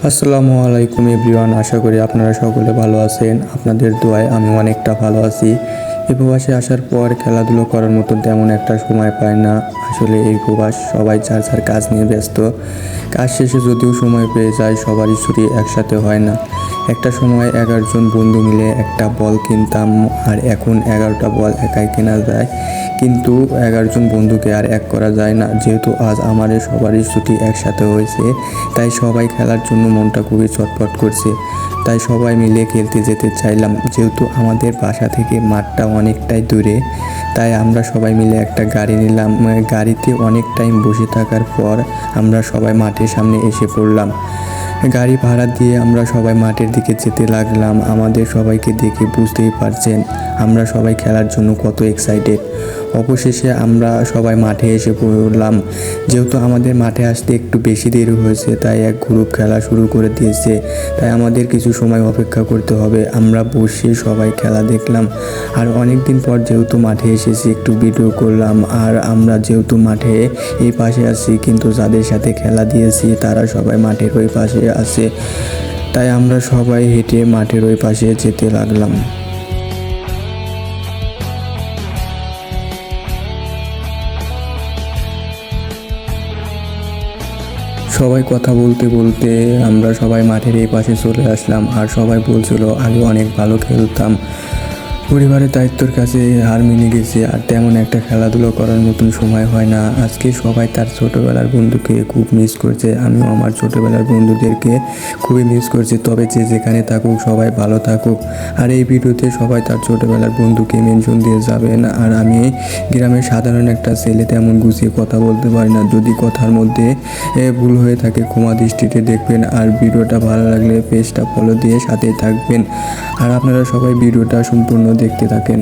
আসসালামু আলাইকুম এভরিওয়ান, আশা করি আপনারা সকলে ভালো আছেন। আপনাদের দোয়ায় আমি অনেকটা ভালো আছি। এই প্রবাসে আসার পর খেলাধুলো করার মতন তেমন একটা সময় পায় না। আসলে এই প্রবাস সবাই যার যার কাজ নিয়ে ব্যস্ত। কাজ শেষে যদিও সময় পেয়ে যায়, সবারই ছুটি একসাথে হয় না। একটা সময় 11 জন বন্ধু মিলে একটা বল কিনতাম, আর এখন 11টা বল একাই কেনা যায়। কিন্তু 11 জন বন্ধুকে আর এক করা যায় না। যেহেতু আজ আমাদের সবারই ছুটি একসাথে হয়েছে, তাই সবাই খেলার জন্য মনটা খুবই ছটফট করছে। তাই সবাই মিলে খেলতে যেতে চাইলাম। যেহেতু আমাদের বাসা থেকে মাঠটা অনেকটাই দূরে, তাই আমরা সবাই মিলে একটা গাড়ি নিলাম। গাড়িতে অনেক টাইম বসে থাকার পর আমরা সবাই মাঠের সামনে এসে পড়লাম। গাড়ি ভাড়া দিয়ে আমরা সবাই মাঠের দিকে যেতে লাগলাম। আমাদের সবাইকে দেখে বুঝতেই পারছেন আমরা সবাই খেলার জন্য কত এক্সাইটেড। অবশেষে আমরা সবাই মাঠে এসে পড়লাম। যেহেতু আমাদের মাঠে আসতে একটু বেশি দেরি হয়েছে, তাই এক গ্রুপ খেলা শুরু করে দিয়েছে। তাই আমাদের কিছু সময় অপেক্ষা করতে হবে। আমরা বসে সবাই খেলা দেখলাম। আর অনেক দিন পর যেহেতু মাঠে এসেছি, একটু ভিডিও করলাম। আর আমরা যেহেতু মাঠে এই পাশে আছি, কিন্তু যাদের সাথে খেলা দিয়েছি তারা সবাই মাঠের ওই পাশে আছে। তাই আমরা সবাই হেঁটে মাঠের ওই পাশে যেতে লাগলাম। সবাই কথা বলতে বলতে আমরা সবাই মাঠের এই পাশে চলে আসলাম। আর সবাই বলছিল আগে অনেক ভালো খেলতাম, পরিবারের দায়িত্বর কাছে হার মেনে গেছে, আর তেমন একটা খেলাধুলো করার মতন সময় হয় না। আজকে সবাই তার ছোটোবেলার বন্ধুকে খুব মিস করছে। আমিও আমার ছোটোবেলার বন্ধুদেরকে খুবই মিস করছি। তবে যে যেখানে থাকুক সবাই ভালো থাকুক। আর এই ভিডিওতে সবাই তার ছোটোবেলার বন্ধুকে মেনশন দিয়ে যাবেন। আর আমি গ্রামের সাধারণ একটা ছেলে, তেমন গুছিয়ে কথা বলতে পারি না। যদি কথার মধ্যে ভুল হয়ে থাকে ক্ষমা দৃষ্টিতে দেখবেন। আর ভিডিওটা ভালো লাগলে পেজটা ফলো দিয়ে সাথে থাকবেন। আর আপনারা সবাই ভিডিওটা সম্পূর্ণ দেখতে থাকেন।